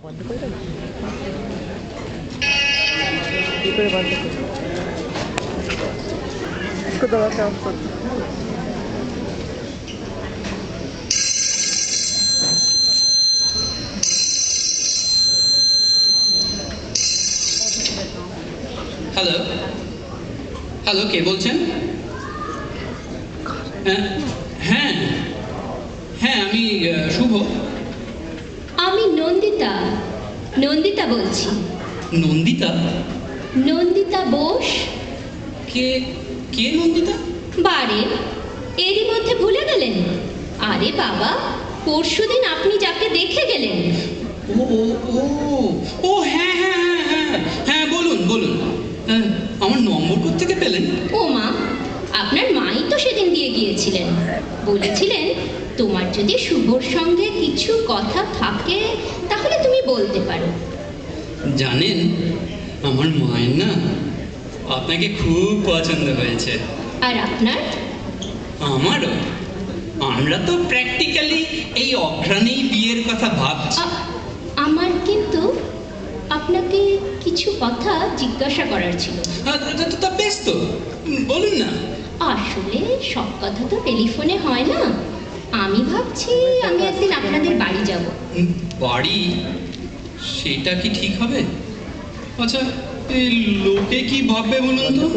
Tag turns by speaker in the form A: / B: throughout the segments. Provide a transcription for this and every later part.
A: বন্ধ করে দেবো কি করে বন্ধ করবো इसको दबा के ऑफ कर दो
B: হ্যালো হ্যালো কে বলছেন? হ্যাঁ হ্যাঁ আমি শুভ।
C: আমি নন্দিতা নন্দিতা বলছি।
B: নন্দিতা?
C: নন্দিতা বোস।
B: কে কে নন্দিতা?
C: বারে এরই মধ্যে ভুলে গেলেন? আরে বাবা, পরশুদিন আপনি যাকে দেখে গেলেন।
B: ও ও ও ও হ্যাঁ হ্যাঁ হ্যাঁ হ্যাঁ হ্যাঁ বলুন বলুন। আমার নম্বর কোত্থেকে পেলেন?
C: ও মা, আপনার মাই তো সেদিন দিয়ে গিয়েছিলেন। বলেছিলেন তোমার যদি শুভর সঙ্গে কিছু কথা থাকে তাহলে তুমি বলতে পারো।
B: জানেন, আমার মায়ের না আপনাকে খুব পছন্দ হয়েছে।
C: আর আপনার?
B: আমারও। আমরা তো প্র্যাকটিক্যালি এই অঘ্রাণেই বিয়ের কথা ভাবছি।
C: আমার কিন্তু আপনাকে কিছু কথা জিজ্ঞাসা করার ছিল।
B: তা বেশ তো, বলুন না।
C: আসলে সব কথা তো টেলিফোনে হয় না। আমি ভাবছি আমি একদিন আপনাদের বাড়ি যাব।
B: বাড়ি? সেটা কি ঠিক হবে? আচ্ছা, এই লোকে কি ভাববে বলুন তো?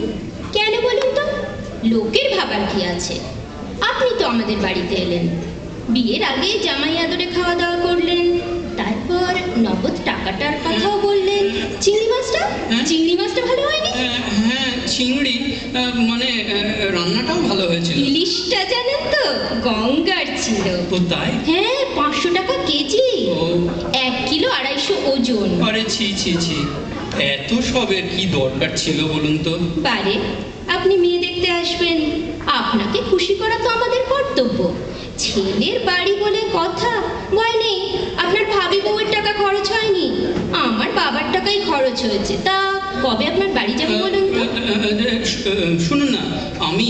C: কেন বলুন তো? লোকের ভাবার কি আছে? আপনি তো আমাদের বাড়িতে এলেন, বিয়ের আগে জামাই আদরে খাওয়া দাওয়া করলেন, তারপর নগদ টাকাটার কথাও বললেন। চিংড়ি মাছটা ভালো হয়নি?
B: হ্যাঁ, চিংড়ি মানে রান্নাটাও ভালো হয়েছিল।
C: ইলিশটা জানেন তো গঙ্গার ছিল।
B: ও তাই?
C: হ্যাঁ, 500 টাকা কেজি।
B: ও
C: 1 কিলো 250 ওজন।
B: আরে ছি ছি ছি, এত সবের কি দরকার ছিল বলুন তো?
C: বারে আপনি মেয়ে দেখতে আসবেন, আপনাকে খুশি করা তো আমাদের কর্তব্য। ছেলের বাড়ি বলে কথা, ভয় নেই আপনার ভাবি বউয়ের টাকা খরচ হয়নি, আমার বাবার টাকাই খরচ হয়েছে। তা কবে আপনার বাড়ি যাবো বলুন তো?
B: শুনুন না, আমি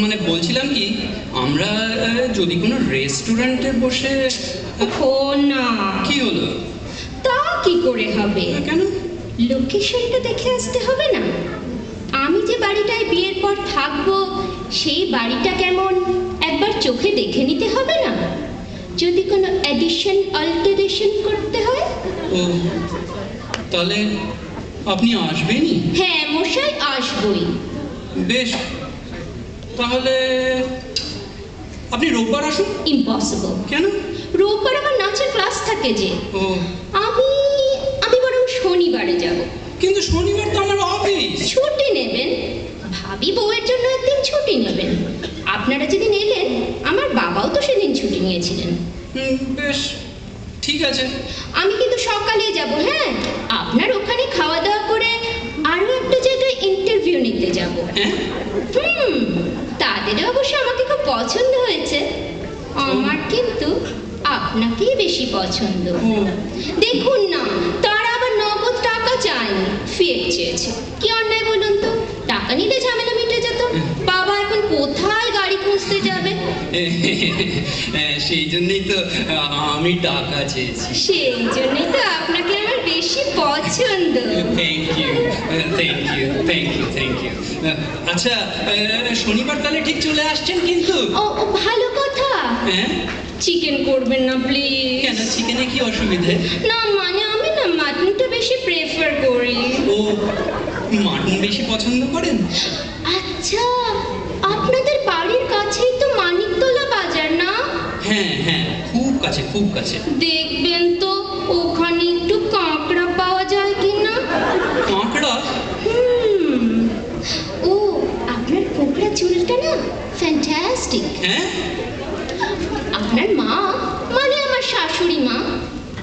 B: মানে বলছিলাম কি, আমরা যদি কোনো রেস্টুরেন্টে বসে।
C: ও না,
B: কি হলো?
C: তা কি করে হবে?
B: কেন?
C: লোকেশনটা দেখে আসতে হবে না? আমি যে বাড়িটায় বিয়ের পর থাকবো সেই বাড়িটা কেমন একবার চোখে দেখে নিতে হবে না? যদি কোনো অ্যাডিশন অল্টারেশন করতে হয়।
B: ও তাহলে আপনি আসবেনই?
C: হ্যাঁ মশাই, আসবই।
B: বেশ, তাহলে আপনি রোববার আসুন।
C: ইম্পসিবল।
B: কেন?
C: রোববার আমার নাচের ক্লাস থাকে যে।
B: ও
C: আমি আমি বরং শনিবারে যাব।
B: কিন্তু শনিবার তো আমার অফিস।
C: ছুটি নেবেন, ভাবি বউয়ের জন্য একদিন ছুটি নেবেন। আপনারা যেদিন এলেন আমার বাবাও তো সেদিন ছুটি নিয়েছিলেন।
B: বেশ, ঠিক আছে।
C: আমি কিন্তু সকালে যাব। হ্যাঁ, আপনার ওখানে খাওয়া দাওয়া করে আরো একটা জায়গায় ইন্টারভিউ নিতে যাব।
B: হ্যাঁ,
C: তাদের অবশ্য আমাকে খুব পছন্দ হয়েছে। আমার কিন্তু আপনাকেই বেশি পছন্দ। দেখুন না, তারা আবার নগদ টাকা চায়নি, ফের চেয়েছে। কি অন্যায় বলুন তো? টাকা নিলে ঝামেলা মিটে যেত। বাবা এখন কোথায় গাড়ি খুঁজতে যাবে?
B: সেই জন্যই তো আমি টাকা চেয়েছি।
C: সেই জন্যই তো আপনাকে আমার বেশি পছন্দ।
B: Thank you thank you thank you thank you. আচ্ছা, শনিবার তাহলে ঠিক চলে আসছেন কিন্তু?
C: ও ভালো কথা।
B: হ্যাঁ,
C: চিকেন করবেন না প্লিজ?
B: কেন, চিকেনে কি অসুবিধে?
C: না মানে আমি না মাটনটা বেশি প্রেফার করি।
B: ও মাটন বেশি পছন্দ করেন?
C: আচ্ছা, আপনাদের বাড়ির কাছেই তো মানিকতলা বাজার না?
B: হ্যাঁ হ্যাঁ, খুব কাছে খুব কাছে।
C: দেখবেন তো ওখানে একটু কাঁকড়া পাওয়া যায় কিনা।
B: কাঁকড়া?
C: ও আপনার কোকড়া চুলটা না ফ্যান্টাস্টিক।
B: হ্যাঁ,
C: আপনার মা মানে আমার শাশুড়ি মা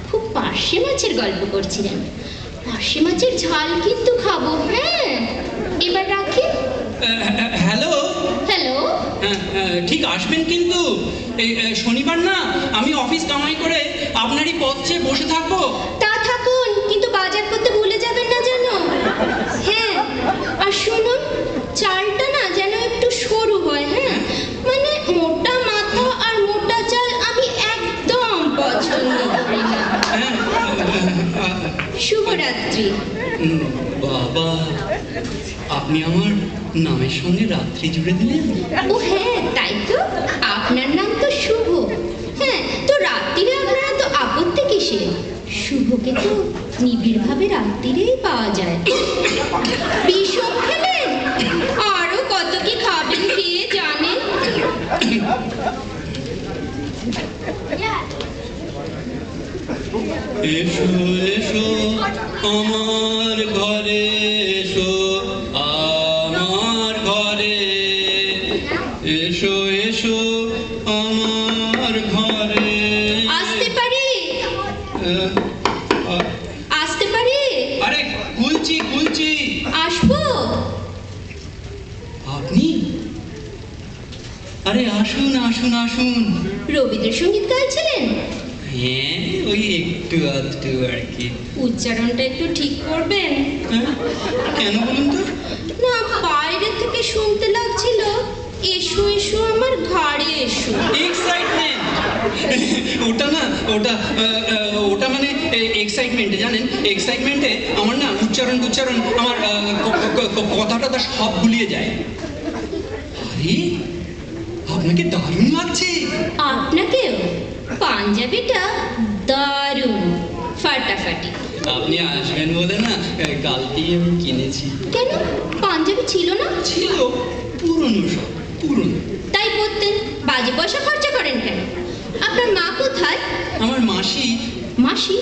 C: খুব পার্শে মাছের গল্প করছিলেন। পার্শে মাছের ঝাল কিন্তু খাবো। হ্যাঁ, এবার রাখি।
B: Hello
C: hello.
B: ঠিক আসবেন কিন্তু? এই শনিবার না আমি অফিস কামাই করে আপনারই পথ চেয়ে বসে থাকবো।
C: তা থাকুন, কিন্তু বাজার করতে ভুলে যাবেন না যেন। হ্যাঁ, আর শুনুন, চালটা না যেন একটু সরু হয়। হ্যাঁ, মানে মোটা মাথা আর মোটা চাল আমি একদম পছন্দ করি না।
B: হ্যাঁ,
C: শুভরাত্রি।
B: বাবা, আপনি আমার নামের সঙ্গে রাত্রি জুড়ে দিলেন।
C: ও হ্যাঁ, তাই তো, আপনার নাম তো শুভ। হ্যাঁ, তো রাত্রিরে আপনারা তো আপত্তি কিসে? শুভকে তো নিবিড়ভাবে রাত্রিরেই পাওয়া যায়। বিষম খেলেন? আরো কত কি খাবেন কে জানে।
B: এসো এসো আমার ঘরে, এসো আমার ঘরে, এসো এসো আমার ঘরে।
C: আসতে পারি?
B: আহ, আহ,
C: আসতে পারি?
B: আরে খুলছি খুলছি।
C: আসবো?
B: আপনি? আরে আসুন আসুন আসুন।
C: রবীন্দ্রসঙ্গীত গাইছিলেন?
B: হ্যাঁ, ওই একটু আধটু আর কি।
C: উচ্চারণটা একটু ঠিক করবেন।
B: হ্যাঁ, কেন বলুন তো?
C: না, বাইরে থেকে শুনতে লাগছিল এসো এসো আমার ঘাড়ে এসো।
B: এক্সাইটমেন্ট। ওটা না, ওটা মানে এক্সাইটমেন্ট, জানেন, এক্সাইটমেন্টে আমার না উচ্চারণ আমার কথাটা সব ভুলিয়ে যায়। আরে আপনাকে দারুণ লাগছে।
C: আপনাকেও? পাঞ্জাবিটা দারুণ, ফাটাফাটি।
B: আপনি আসবেন বলে না কালকেই আমি কিনেছি।
C: কেন, পাঞ্জাবি ছিল না?
B: ছিল, পুরনো সব, পুরনো।
C: তাই পরতেন, বাজে পয়সা খরচা করেন কেন? আপনার মা কোথায়?
B: আমার মাসি,
C: মাসি?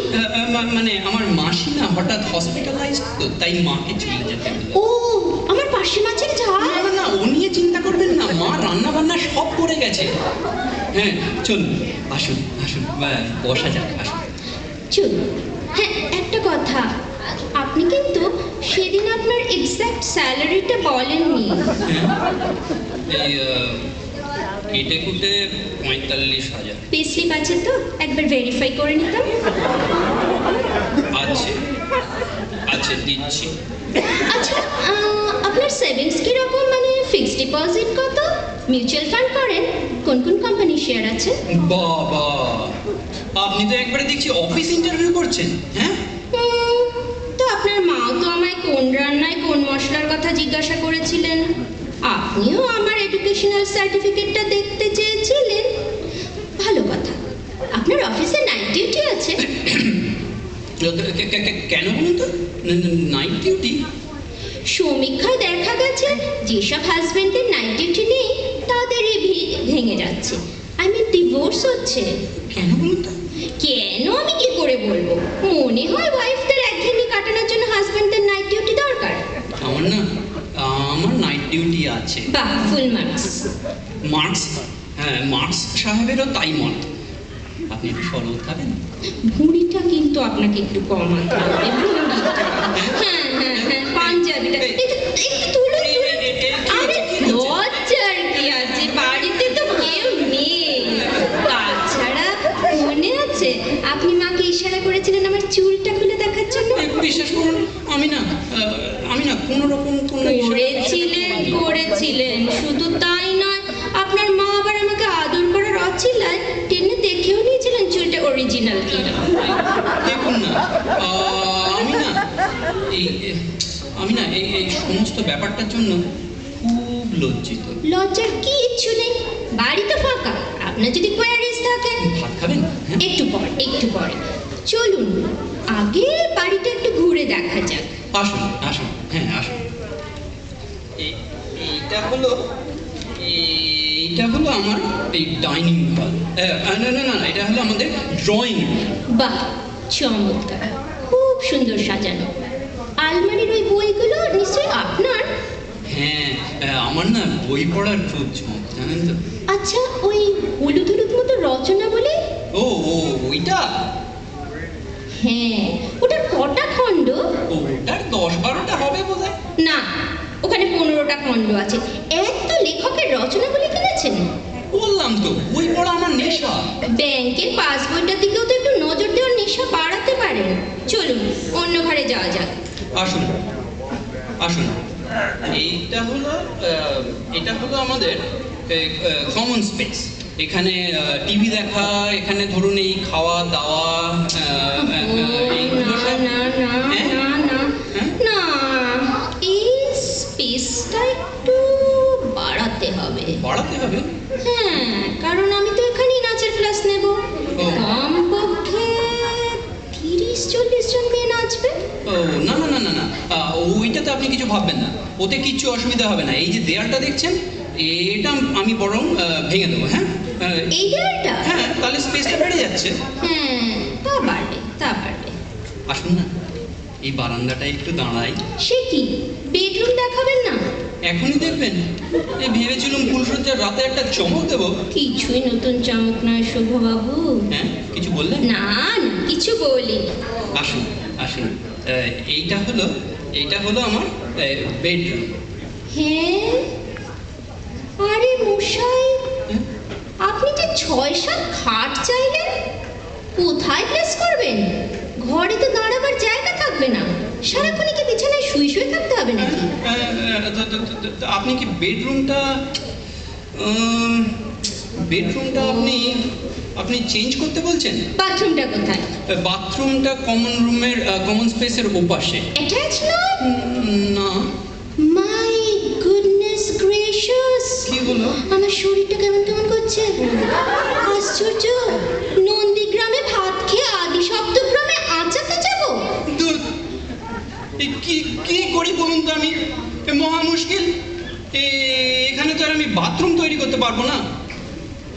B: মানে আমার মাসি না হঠাৎ হসপিটালাইজ, তো তাই মাকে চলে যেতে হলো।
C: ও, আমার পাশে মাছের ঝাল।
B: না না না, ও নিয়ে চিন্তা করবেন না, মা রান্না বান্না সব করে গেছে। হ্যাঁ চলুন, আসুন আসুন, বসা যাক, আসুন।
C: চলুন। হ্যাঁ, একটা কথা, আপনি কিন্তু সেদিন আপনার এক্সাক্ট স্যালারিটা বলেননি।
B: এই কেটে কুটে 45,000
C: পে স্লিপ আছে তো, একবার ভেরিফাই করে নিতাম।
B: আছে, আছে দিচ্ছি।
C: আচ্ছা, আপনার সেভিংস কিরকম, মানে ফিক্সড ডিপোজিট কত, মিউচুয়াল ফান্ড করেন, কোন কোন কোম্পানির শেয়ার আছে?
B: বাবা, আপনি তো একবারে দেখছি অফিস ইন্টারভিউ করছেন। হ্যাঁ,
C: তো আপনার মাও তো আমায় কোন রান্নায় কোন মশলার কথা জিজ্ঞাসা করেছিলেন। আপনিও আমার এডুকেশনাল সার্টিফিকেটটা দেখতে চেয়েছিলেন। ভালো কথা, আপনার অফিসে নাইট ডিউটি আছে?
B: কেন বলুন তো? Night duty?
C: সমীক্ষায় দেখা গেছে যেসব হাজবেন্ডের নাইট ডিউটি নেই তাদেরই ভেঙে যাচ্ছে, আই মিন ডিভোর্স হচ্ছে।
B: কেন বলুন তো?
C: কেন আমি কি করে বলবো, মনে হয় ওয়াইফদের একঘেয়েমি কাটানোর জন্য হাজবেন্ডদের নাইট ডিউটি দরকার।
B: আমার না, আমার নাইট ডিউটি আছে।
C: বাহ, ফুল মার্কস।
B: মার্কস? হ্যাঁ, মার্কস সাহেবেরও তাই মত। আপনি একটু শরবত খাবেন?
C: ভুঁড়িটা কিন্তু আপনাকে একটু কমাতে হবে, ভুঁড়িটা। হ্যাঁ হ্যাঁ হ্যাঁ, পাঞ্জাবিটা একটু তুলুন। আরে লজ্জার কি আছে, বাড়িতে তো কেউ নেই। তাছাড়া মনে আছে আপনি মাকে ইশারা করেছিলেন আমার চুলটা খুলে দেখার জন্য?
B: বিশ্বাস করুন, আমি না কোনো রকম
C: করেছিলেন, শুধু তাই নয়, আপনার মা আবার আমাকে আদর করার অছিলায় টেনে দেখেও নিয়েছিলেন চুলটা অরিজিনাল কিনা।
B: দেখুন না, আমি না এই সমস্ত ব্যাপারটার জন্য খুব লজ্জিত।
C: লজ্জার কি ইচ্ছু নেই, বাড়ি তো ফাঁকা, আপনার যদি কোয়ারিজ থাকে।
B: ভাত খাবেন? হ্যাঁ,
C: একটু পরে চলুন, আগে বাড়িটা একটু ঘুরে দেখা যাক।
B: আসুন আসুন, হ্যাঁ আসুন। এইটা হলো আমার এই ডাইনিং হল। না, এটা হলো আমাদের ড্রয়িং রুম।
C: বাহ, চমৎকার, খুব সুন্দর সাজানো। আলমারির ওই বইগুলো নিশ্চয়ই আপনার?
B: হ্যাঁ, আমার না বই পড়ার খুব ঝোঁক, জানেন তো।
C: আচ্ছা, ওই হলুদ হলুদ মতো রচনা বলে?
B: ও ওইটা?
C: হ্যাঁ, ওটার কটা খণ্ড?
B: ওটার 10-12টা হবে বোধহয়।
C: না, ওখানে 15টা খণ্ড আছে। এত লেখকের রচনাগুলি কিনেছেন?
B: বললাম তো, বই পড়া আমার নেশা।
C: ব্যাংকের পাসবইটার দিকেও তো একটু নজর দেওয়ার নেশা বাড়াতে পারেন। চলুন, অন্য ঘরে যাওয়া যাক।
B: আসুন আসুন। এটা হলো আমাদের কমন স্পেস। এখানে টিভি দেখা, এখানে ধরুন এই খাওয়া দাওয়া, হবে?
C: হ্যাঁ, কারণ আমি তো এখানেই নাচের ক্লাস নেব।
B: ও।
C: কমপক্ষে 30-40 জন মেয়ে নাচবে।
B: ও না না না না না, ওইটাতে আপনি কিছু ভাববেন না, ওতে কিচ্ছু অসুবিধা হবে না। এই যে দেয়ালটা দেখছেন, এটা আমি বরং ভেঙে দেবো। হ্যাঁ
C: এই দেয়ালটা?
B: হ্যাঁ, তাহলে স্পেসটা বেড়ে যাচ্ছে।
C: হ্যাঁ, তা পারবে, তা পারবে।
B: আসুন না, এই বারান্দাটা একটু দাঁড়াই।
C: সে কি, বেডরুম দেখাবেন না?
B: এখনই দেখবেন? এই ভেবেছিলাম ফুলসজ্জার রাতে একটা চমক দেবো।
C: কিছুই নতুন চমক নয় শুভবাবু।
B: হ্যাঁ, কিছু বললেন?
C: না না, কিছু বলিনি।
B: আসুন আসুন, এইটা হলো আমার বেডরুম।
C: হ্যাঁ, আরে মশাই, আপনি যে 6-7 খাট চাইলেন, কোথায় প্লেস করবেন? ঘরে তো দাঁড়াবার জায়গা থাকবে না। সারাক্ষণই কি বিছানায় শুয়ে শুয়ে থাকতে হবে নাকি?
B: আপনি কি বেডরুমটা আপনি চেঞ্জ করতে বলছেন?
C: বাথরুমটা কোথায়?
B: বাথরুমটা কমন স্পেসের ওপাশে।
C: অ্যাটাচ নয়?
B: না।
C: মাই গুডনেস গ্রেশাস,
B: কি হলো?
C: আমার শরীরটা কেমন কেমন করছে। আশ্চর্য, নন্দীগ্রামে ভাত খেয়ে আদি সপ্তগ্রামে আঁচাতে যাব?
B: ধুর, কি করি বলুন তো আমি? মহা মুশকিল। এখানে তো আর আমি বাথরুম তৈরি করতে পারবো না।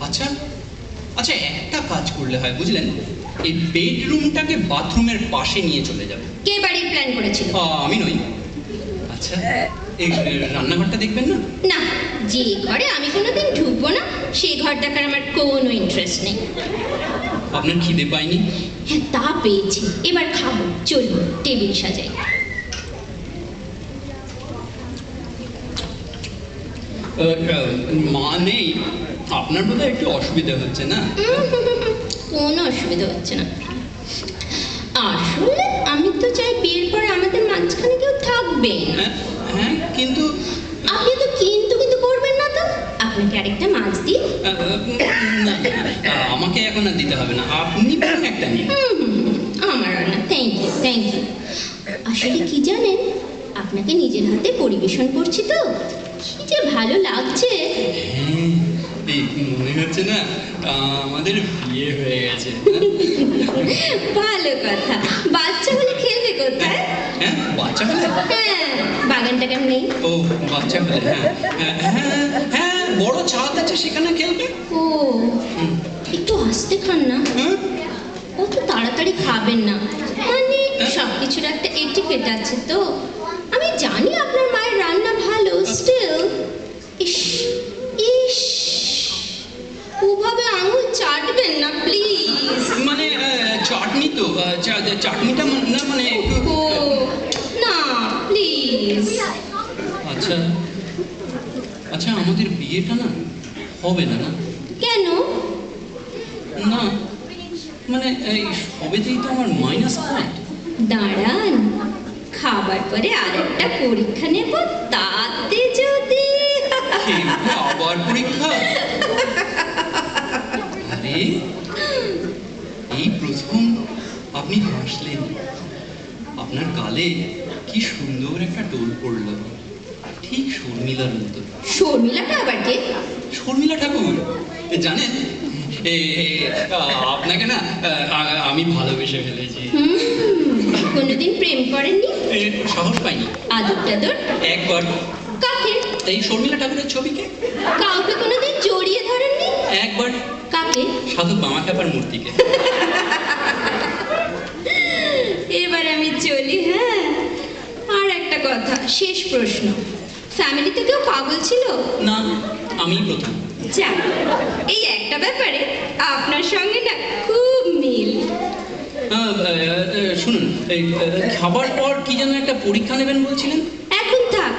B: আচ্ছা আচ্ছা, একটা কাজ করলে হয় বুঝলেন, এই বেডরুমটাকে বাথরুমের পাশে নিয়ে চলে যাবে।
C: কে বাড়ির প্ল্যান করেছিল?
B: আমি নই। আচ্ছা, এই রান্নাঘরটা দেখবেন না?
C: না, যে ঘরে আমি কোনোদিন ঢুকবো না সেই ঘর দেখার আমার কোনো ইন্টারেস্ট নেই।
B: আপনার খিদে পায়নি?
C: হ্যাঁ, তা পেয়েছি। এবার খাবো, চলুন টেবিল সাজাই।
B: মা নেই, আপনার বোধহয় একটু অসুবিধা হচ্ছে না?
C: কোনো অসুবিধা হচ্ছে না। আসলে আমি তো চাই বিয়ের পরে আমাদের মাঝখানে কেউ থাকবে।
B: হ্যাঁ হ্যাঁ, কিন্তু
C: আপনি তো কিন্তু কিন্তু করবেন না তো। আপনাকে আরেকটা মাছ দিই?
B: না, আমাকে এখন আর দিতে হবে না, আপনি বরং একটা নিন।
C: আমার রান্না, থ্যাংক ইউ থ্যাংক ইউ। আসলে কি জানেন, আপনাকে নিজের হাতে পরিবেশন করছি তো কি যে ভালো লাগছে।
B: হ্যাঁ, এই মনে হচ্ছে না আমাদের বিয়ে হয়ে গেছে।
C: ভালো কথা, বাচ্চা হলে খেলবে কোথায়?
B: হ্যাঁ, বাচ্চা হলে?
C: হ্যাঁ, বাগান টাগান নেই?
B: ও বাচ্চা হলে, হ্যাঁ হ্যাঁ হ্যাঁ, বড় ছাদ আছে, সেখানে খেলবে।
C: ও, একটু আস্তে খান না,
B: হ্যাঁ,
C: অত তাড়াতাড়ি খাবেন না। মানে সব কিছুর একটা এটিকেট আছে তো। আমি জানি আপনার মায়ের রান্না ভালো, স্টিল ইস ইস, ওভাবে আঙুল চাটবেন না প্লিজ।
B: মানে চাটনি তো, চাটনিটা না মানে
C: ও না, প্লিজ।
B: আচ্ছা আচ্ছা, আমাদের বিয়েটা না হবে না? না
C: কেন?
B: না মানে এই সবেতেই তো আমার মাইনাস পয়েন্ট।
C: দাঁড়ান, খাবার পরে আরেকটা পরীক্ষা নেব, তাতে যদি
B: আবার পরীক্ষা? আরে, এই প্রথম আপনি হাসলেন। আপনার গালে কি সুন্দর একটা টোল পড়ল, ঠিক শর্মিলার মতো।
C: শর্মিলাটা আবার কে?
B: শর্মিলা ঠাকুর, জানেন আপনাকে না আমি ভালোবেসে ফেলেছি।
C: কোনোদিন প্রেম করেননি?
B: সাহস পাইনি।
C: আদর টাদর?
B: একবার।
C: কাকে?
B: এই শর্মিলা ঠাকুরের ছবিকে।
C: কাউকে কোনোদিন জড়িয়ে ধরেননি?
B: একবার।
C: কাকে?
B: সাধু বামাখ্যাপার মূর্তিকে।
C: এবার আমি চলি। হ্যাঁ, আর একটা কথা, শেষ প্রশ্ন, ফ্যামিলিতে কেউ পাগল ছিল?
B: না, আমি প্রথম।
C: যাক, এই একটা ব্যাপারে আপনার সঙ্গে না খুব মিল।
B: শুনুন, এই খাবার পর কি যেন একটা পরীক্ষা নেবেন বলছিলেন?
C: এখন থাক,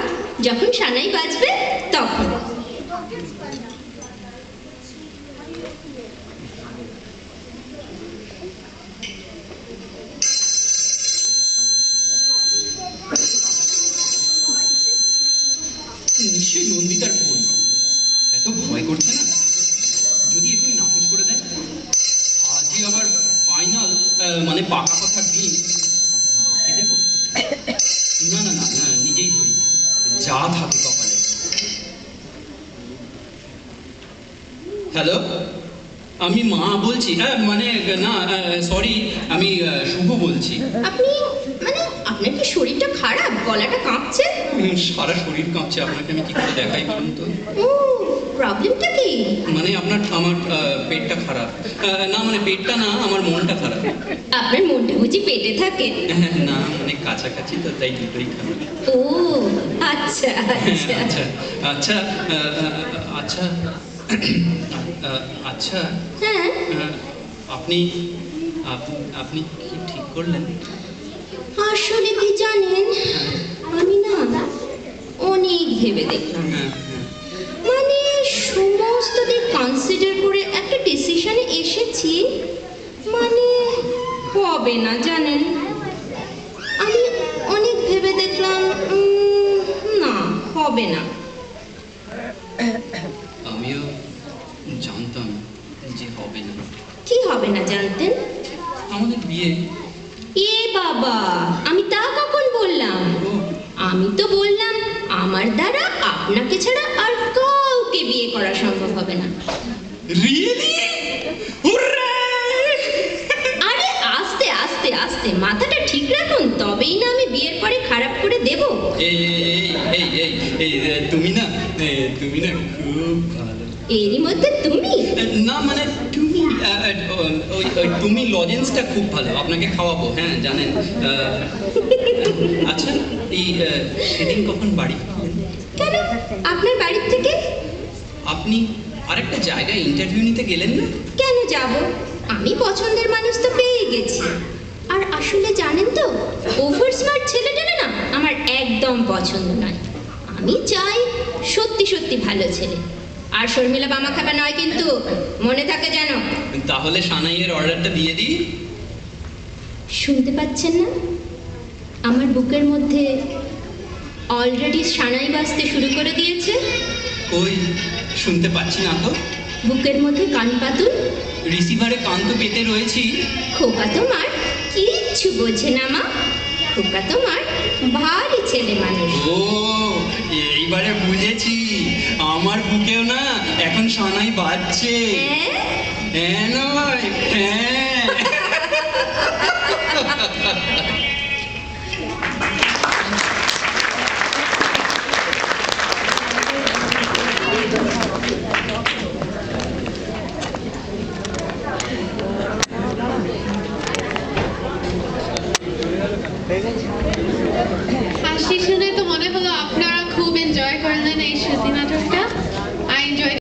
C: যখন সানাই বাজবে তখন।
B: নিশ্চয়ই নন্দিতার ফোন। এত ভয় করছে না? যদি এখনই নাকচ করে দেয়, আজই আবার ফাইনাল মানে পাকা কথার দিন। মাকে দেবো? না না না না, নিজেই ধরি, যা থাকে কপালে। হ্যালো, আমি মা বলছি। মানে না, সরি, আমি শুভ বলছি।
C: আপনি মানে আপনার কি শরীরটা খারাপ, গলাটা কাঁপছে?
B: সারা শরীর কাঁপছে, আপনাকে আমি কি করে দেখাই বলুন তো?
C: ও, প্রবলেমটা কি?
B: মানে আমার পেটটা খারাপ। না মানে পেটটা না, আমার মনটা খারাপ।
C: আপনার মনটা বুঝি পেটে থাকে?
B: না মানে কাছাকাছি তো, তাই দুটোই খারাপ।
C: ও আচ্ছা আচ্ছা
B: আচ্ছা আচ্ছা আচ্ছা আচ্ছা,
C: হ্যাঁ,
B: আপনি আপনি কি ঠিক করলেন?
C: আসলে কি জানেন, আমি না অনেক ভেবে দেখলাম,
B: হ্যাঁ,
C: মানে সমস্ত দিক কনসিডার করে একটা ডিসিশনে এসেছি, মানে হবে না জানেন। আমি অনেক ভেবে দেখলাম, না হবে না।
B: আমিও জানতাম যে হবে না।
C: কি হবে না জানতেন?
B: আমাদের বিয়ে।
C: এ বাবা, আমি তা কখন বললাম? আমি তো বললাম আমার দ্বারা আপনাকে ছাড়া আর কাউকে বিয়ে করা সম্ভব হবে না।
B: রিয়েলি?
C: আরে আস্তে আস্তে আস্তে, মাথাটা ঠিক রাখুন, তবেই না আমি বিয়ের পরে খারাপ করে দেব।
B: এই এই এই এই এই, তুমি না খুব ভালো।
C: এরই মধ্যে তুমি?
B: না মানে তুমি ওই তুমি লজেন্সটা খুব ভালো, আপনাকে খাওয়াবো। হ্যাঁ জানেন। আচ্ছা, এই সেদিন কখন বাড়ি ফিরলেন?
C: কেন, আপনার বাড়ির থেকে?
B: আপনি আরেকটা জায়গায় ইন্টারভিউ নিতে গেলেন না?
C: কেন যাব, আমি পছন্দের মানুষ তো পেয়ে গেছি। আর আসলে জানেন তো, ওভার স্মার্ট ছেলেটা না আমার একদম পছন্দ নয়। আমি চাই সত্যি সত্যি ভালো ছেলে। আর শর্মিলা বামা খাবা নয় কিন্তু, মনে থাকে যেন।
B: তাহলে সানাইয়ের অর্ডারটা দিয়ে দিই।
C: শুনতে পাচ্ছেন না? আমার বুকের মধ্যে অলরেডি সানাই বাজতে শুরু করে দিয়েছে।
B: কই, শুনতে পাচ্ছি না তো।
C: বুকের মধ্যে কান পাতুন।
B: রিসিভারে কান তো পেতে রয়েছি।
C: খোকা তোমার কিচ্ছু বোঝে না মা, খোকা তোমার ভারী ছেলে মানুষ।
B: ও, এইবারে বুঝেছি, আমার বুকেও না এখন সানাই বাজছে।
C: হ্যাঁ?
B: হ্যাঁ নয়, হ্যাঁ।
D: হাসি শুনে তো মনে হলো আপনারা খুব এনজয় করলেন